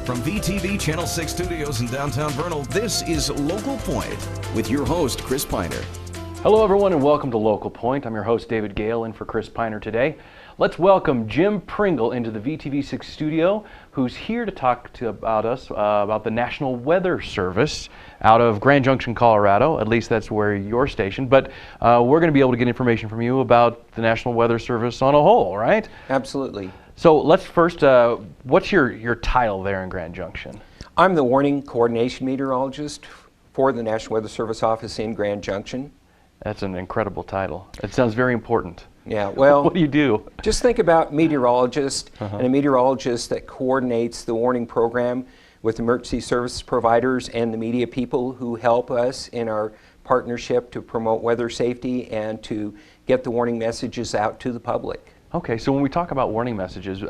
From VTV Channel 6 studios in downtown Vernal, this is Local Point with your host, Chris Piner. Hello everyone and welcome to Local Point. I'm your host David Gale in for Chris Piner today. Let's welcome Jim Pringle into the VTV6 studio, who's here to talk about us about the National Weather Service out of Grand Junction, Colorado. At least that's where you're stationed. But we're going to be able to get information from you about the National Weather Service on a whole, right? Absolutely. So let's first, what's your title there in Grand Junction? I'm the warning coordination meteorologist for the National Weather Service office in Grand Junction. That's an incredible title. It sounds very important. Yeah, well, what do you do? Just think about meteorologist and a meteorologist that coordinates the warning program with emergency service providers and the media people who help us in our partnership to promote weather safety and to get the warning messages out to the public. Okay, so when we talk about warning messages,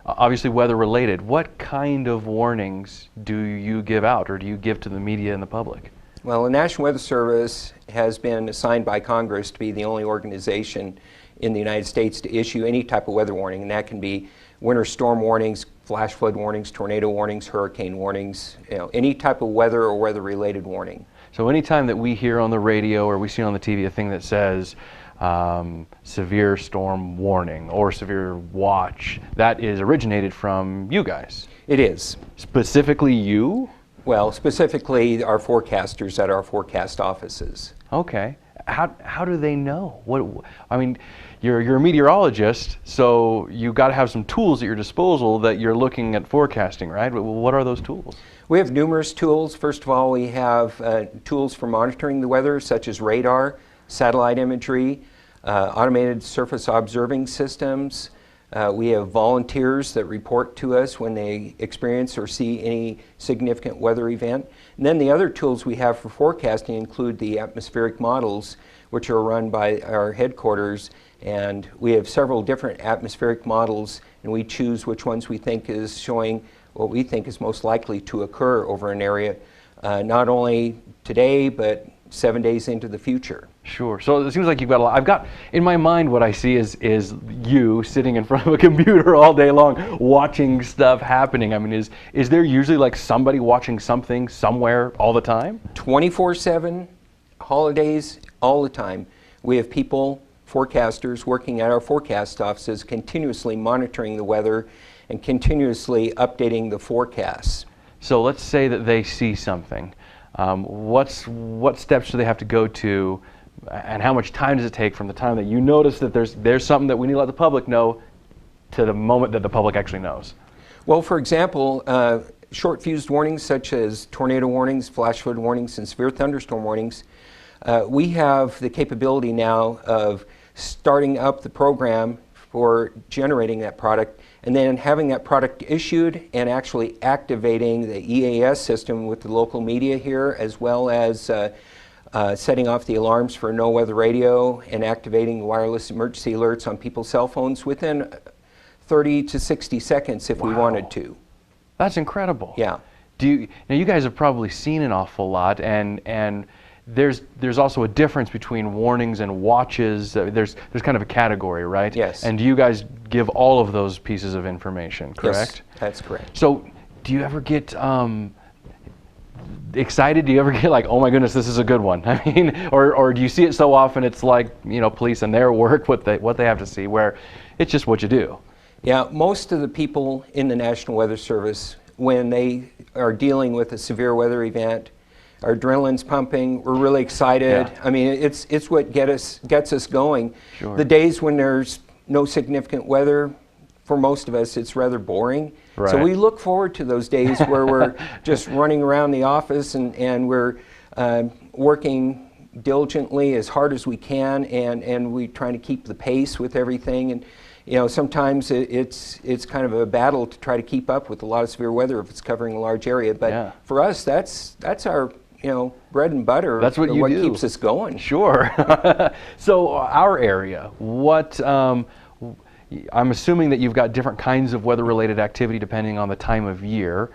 obviously weather related, what kind of warnings do you give out or do you give to the media and the public? Well, the National Weather Service has been assigned by Congress to be the only organization in the United States to issue any type of weather warning, and that can be winter storm warnings, flash flood warnings, tornado warnings, hurricane warnings, any type of weather or weather-related warning. So anytime that we hear on the radio or we see on the TV a thing that says severe storm warning or severe watch, that is originated from you guys? It is. Specifically you? Well, specifically our forecasters at our forecast offices. Okay. How do they know? I mean, you're a meteorologist, so you've got to have some tools at your disposal that you're looking at forecasting, right? What are those tools? We have numerous tools. First of all, we have tools for monitoring the weather, such as radar, satellite imagery, automated surface observing systems. We have volunteers that report to us when they experience or see any significant weather event. And then the other tools we have for forecasting include the atmospheric models, which are run by our headquarters. And we have several different atmospheric models, and we choose which ones we think is showing what we think is most likely to occur over an area, not only today, but 7 days into the future. Sure. So it seems like you've got a lot. I've got, in my mind, what I see is you sitting in front of a computer all day long watching stuff happening. I mean, is there usually like somebody watching something somewhere all the time? 24/7, holidays, all the time. We have people, forecasters, working at our forecast offices, continuously monitoring the weather and continuously updating the forecasts. So let's say that they see something. What steps do they have to go to, and how much time does it take from the time that you notice that there's something that we need to let the public know to the moment that the public actually knows? Well, for example, short fused warnings such as tornado warnings, flash flood warnings, and severe thunderstorm warnings, we have the capability now of starting up the program for generating that product and then having that product issued and actually activating the EAS system with the local media here, as well as setting off the alarms for no weather radio and activating wireless emergency alerts on people's cell phones within 30 to 60 seconds if we wanted to. That's incredible. Yeah. Now you guys have probably seen an awful lot, and there's also a difference between warnings and watches. There's kind of a category, right? Yes. And do you guys give all of those pieces of information, correct? Yes, that's correct. So do you ever get excited? Do you ever get like, oh my goodness, this is a good one? I mean, or do you see it so often it's like, police and their work, what they have to see, where it's just what you do? Yeah, most of the people in the National Weather Service, when they are dealing with a severe weather event, our adrenaline's pumping, we're really excited. Yeah. I mean, it's what gets us going. Sure. The days when there's no significant weather, for most of us, it's rather boring. Right. So we look forward to those days where we're just running around the office and we're working diligently as hard as we can, and we're trying to keep the pace with everything. And sometimes it's kind of a battle to try to keep up with a lot of severe weather if it's covering a large area. But yeah, for us, that's our bread and butter. That's what you do. Keeps us going. Sure. So our area, I'm assuming that you've got different kinds of weather-related activity depending on the time of year.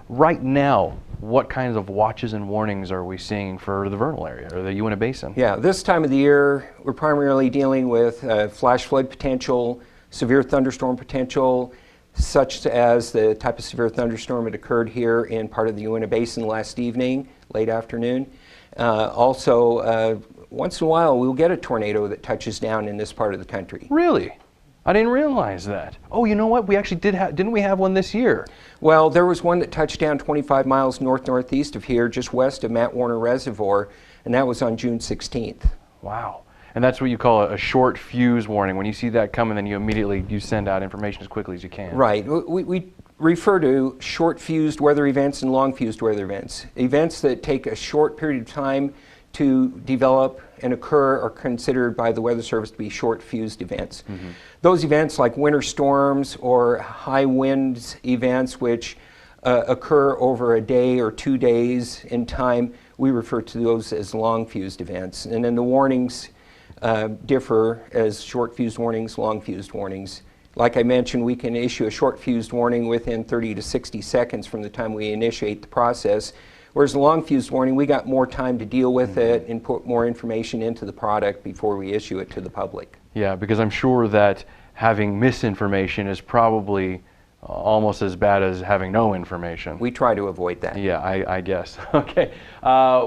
Right now, what kinds of watches and warnings are we seeing for the Vernal area or the Uinta Basin? Yeah, this time of the year, we're primarily dealing with flash flood potential, severe thunderstorm potential, such as the type of severe thunderstorm that occurred here in part of the Uinta Basin last evening, late afternoon. Also, once in a while, we'll get a tornado that touches down in this part of the country. Really? I didn't realize that. Oh, you know what? We actually didn't we have one this year? Well, there was one that touched down 25 miles north-northeast of here, just west of Mount Warner Reservoir, and that was on June 16th. Wow. And that's what you call a short fuse warning. When you see that coming, then you send out information as quickly as you can. Right. We refer to short-fused weather events and long-fused weather events. Events that take a short period of time to develop and occur are considered by the Weather Service to be short-fused events. Mm-hmm. Those events like winter storms or high winds events which occur over a day or 2 days in time, we refer to those as long-fused events. And then the warnings differ as short-fused warnings, long-fused warnings. Like I mentioned, we can issue a short-fused warning within 30 to 60 seconds from the time we initiate the process. Whereas the long-fused warning, we got more time to deal with it and put more information into the product before we issue it to the public. Yeah, because I'm sure that having misinformation is probably almost as bad as having no information. We try to avoid that. Yeah, I guess. Okay,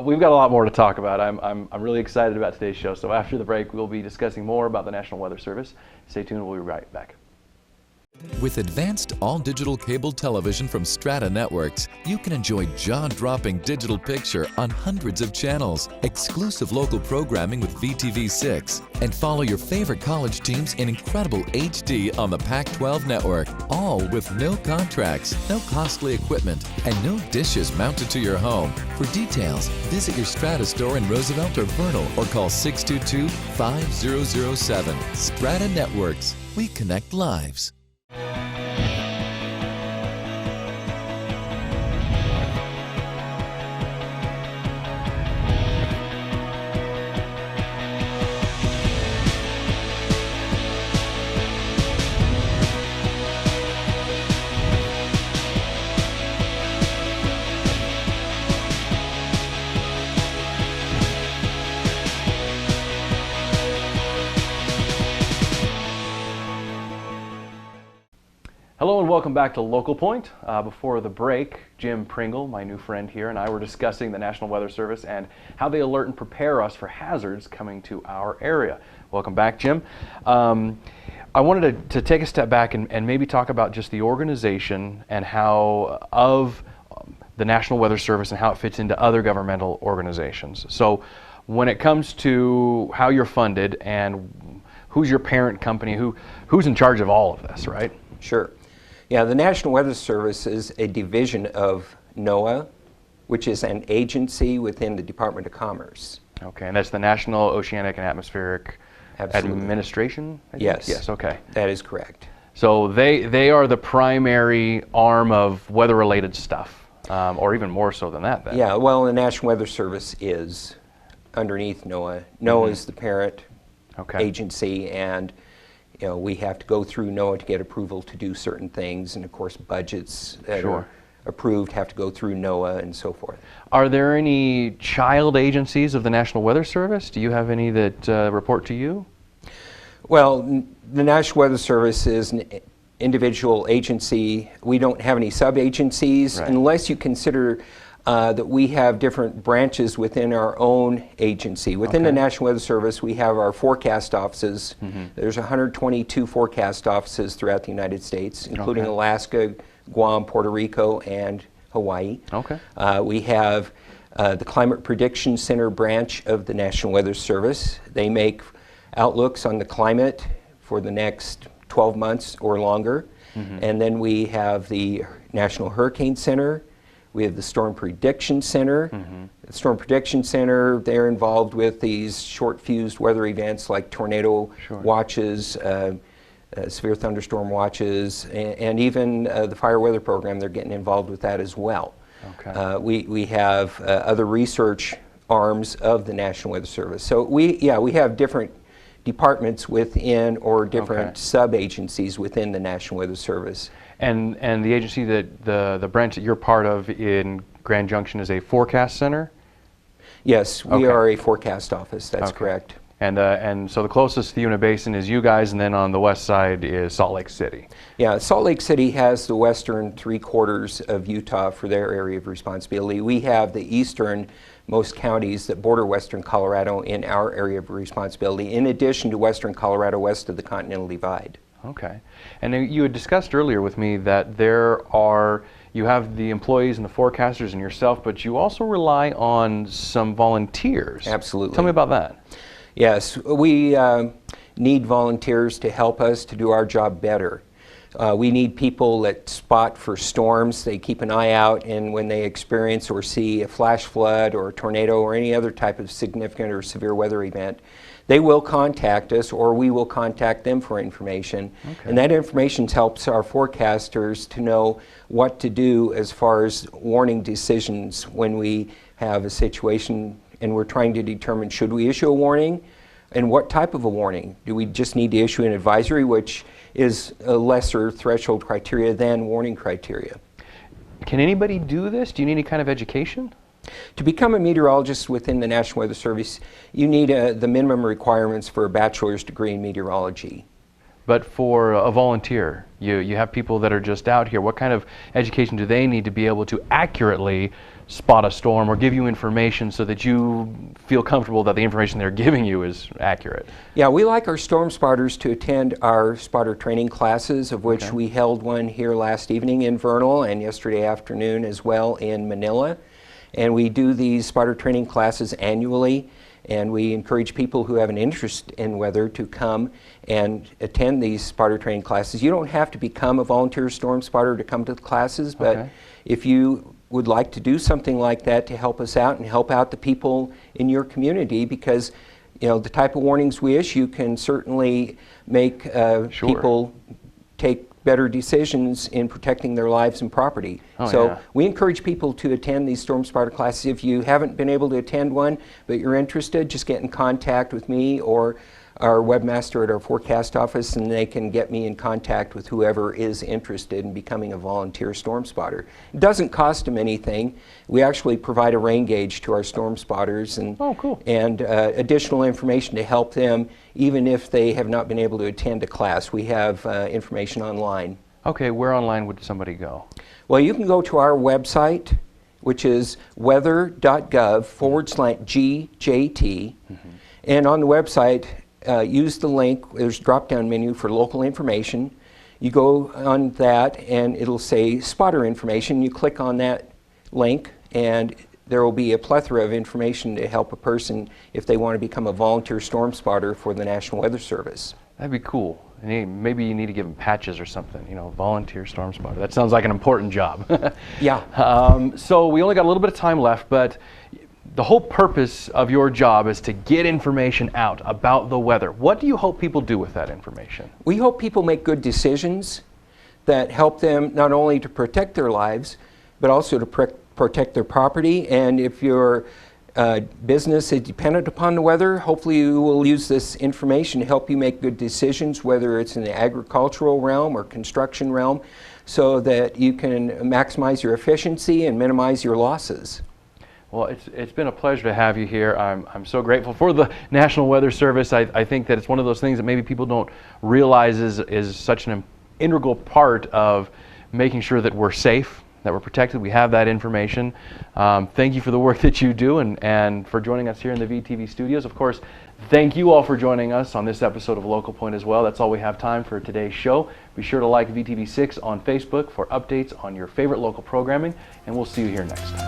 we've got a lot more to talk about. I'm really excited about today's show. So after the break, we'll be discussing more about the National Weather Service. Stay tuned, we'll be right back. With advanced all-digital cable television from Strata Networks, you can enjoy jaw-dropping digital picture on hundreds of channels, exclusive local programming with VTV6, and follow your favorite college teams in incredible HD on the Pac-12 network, all with no contracts, no costly equipment, and no dishes mounted to your home. For details, visit your Strata store in Roosevelt or Vernal or call 622-5007. Strata Networks. We connect lives. Hello and welcome back to Local Point. Before the break, Jim Pringle, my new friend here, and I were discussing the National Weather Service and how they alert and prepare us for hazards coming to our area. Welcome back, Jim. I wanted to take a step back and maybe talk about just the organization and how of the National Weather Service and how it fits into other governmental organizations. So when it comes to how you're funded and who's your parent company, who's in charge of all of this, right? Sure. Yeah, the National Weather Service is a division of NOAA, which is an agency within the Department of Commerce. Okay, and that's the National Oceanic and Atmospheric Administration? Yes. Yes, okay. That is correct. So they are the primary arm of weather-related stuff, or even more so than that then. Yeah, well, the National Weather Service is underneath NOAA. NOAA is the parent agency, and we have to go through NOAA to get approval to do certain things, and of course budgets that are approved have to go through NOAA and so forth. Are there any child agencies of the National Weather Service? Do you have any that report to you? Well, the National Weather Service is an individual agency. We don't have any sub-agencies unless you consider that we have different branches within our own agency. Within the National Weather Service, we have our forecast offices. There's 122 forecast offices throughout the United States, including Alaska, Guam, Puerto Rico, and Hawaii. We have the Climate Prediction Center branch of the National Weather Service. They make outlooks on the climate for the next 12 months or longer. And then we have the National Hurricane Center. We have the Storm Prediction Center. The Storm Prediction Center, they're involved with these short-fused weather events like tornado watches, severe thunderstorm watches, and even the fire weather program, they're getting involved with that as well. We have other research arms of the National Weather Service. So we have different departments within or different sub-agencies within the National Weather Service. And the agency that the branch that you're part of in Grand Junction is a forecast center? Yes, we are a forecast office, that's correct. And so the closest to the Uinta Basin is you guys, and then on the west side is Salt Lake City. Yeah, Salt Lake City has the western 3/4 of Utah for their area of responsibility. We have the eastern most counties that border western Colorado in our area of responsibility, in addition to western Colorado west of the Continental Divide. Okay. And you had discussed earlier with me that you have the employees and the forecasters and yourself, but you also rely on some volunteers. Absolutely. Tell me about that. Yes, we need volunteers to help us to do our job better. We need people that spot for storms. They keep an eye out, and when they experience or see a flash flood or a tornado or any other type of significant or severe weather event, they will contact us, or we will contact them for information. Okay. And that information helps our forecasters to know what to do as far as warning decisions when we have a situation and we're trying to determine, should we issue a warning, and what type of a warning? Do we just need to issue an advisory, which is a lesser threshold criteria than warning criteria? Can anybody do this? Do you need any kind of education? To become a meteorologist within the National Weather Service, you need the minimum requirements for a bachelor's degree in meteorology. But for a volunteer, you have people that are just out here. What kind of education do they need to be able to accurately spot a storm or give you information so that you feel comfortable that the information they're giving you is accurate? Yeah, we like our storm spotters to attend our spotter training classes, of which we held one here last evening in Vernal and yesterday afternoon as well in Manila. And we do these spotter training classes annually, and we encourage people who have an interest in weather to come and attend these spotter training classes. You don't have to become a volunteer storm spotter to come to the classes, but if you would like to do something like that to help us out and help out the people in your community, because the type of warnings we issue can certainly make people take better decisions in protecting their lives and property. We encourage people to attend these storm spotter classes. If you haven't been able to attend one, but you're interested, just get in contact with me or our webmaster at our forecast office, and they can get me in contact with whoever is interested in becoming a volunteer storm spotter. It doesn't cost them anything. We actually provide a rain gauge to our storm spotters and, and additional information to help them even if they have not been able to attend a class. We have information online. Okay, where online would somebody go? Well, you can go to our website, which is weather.gov/GJT, and on the website, use the link. There's a drop-down menu for local information. You go on that and it'll say spotter information. You click on that link and there will be a plethora of information to help a person if they want to become a volunteer storm spotter for the National Weather Service. That'd be cool. Maybe you need to give them patches or something, volunteer storm spotter. That sounds like an important job. Yeah. So we only got a little bit of time left, but the whole purpose of your job is to get information out about the weather. What do you hope people do with that information? We hope people make good decisions that help them not only to protect their lives, but also to protect their property. And if your business is dependent upon the weather, hopefully you will use this information to help you make good decisions, whether it's in the agricultural realm or construction realm, so that you can maximize your efficiency and minimize your losses. Well, it's been a pleasure to have you here. I'm so grateful for the National Weather Service. I think that it's one of those things that maybe people don't realize is such an integral part of making sure that we're safe, that we're protected. We have that information. Thank you for the work that you do and for joining us here in the VTV studios. Of course, thank you all for joining us on this episode of Local Point as well. That's all we have time for today's show. Be sure to like VTV6 on Facebook for updates on your favorite local programming, and we'll see you here next time.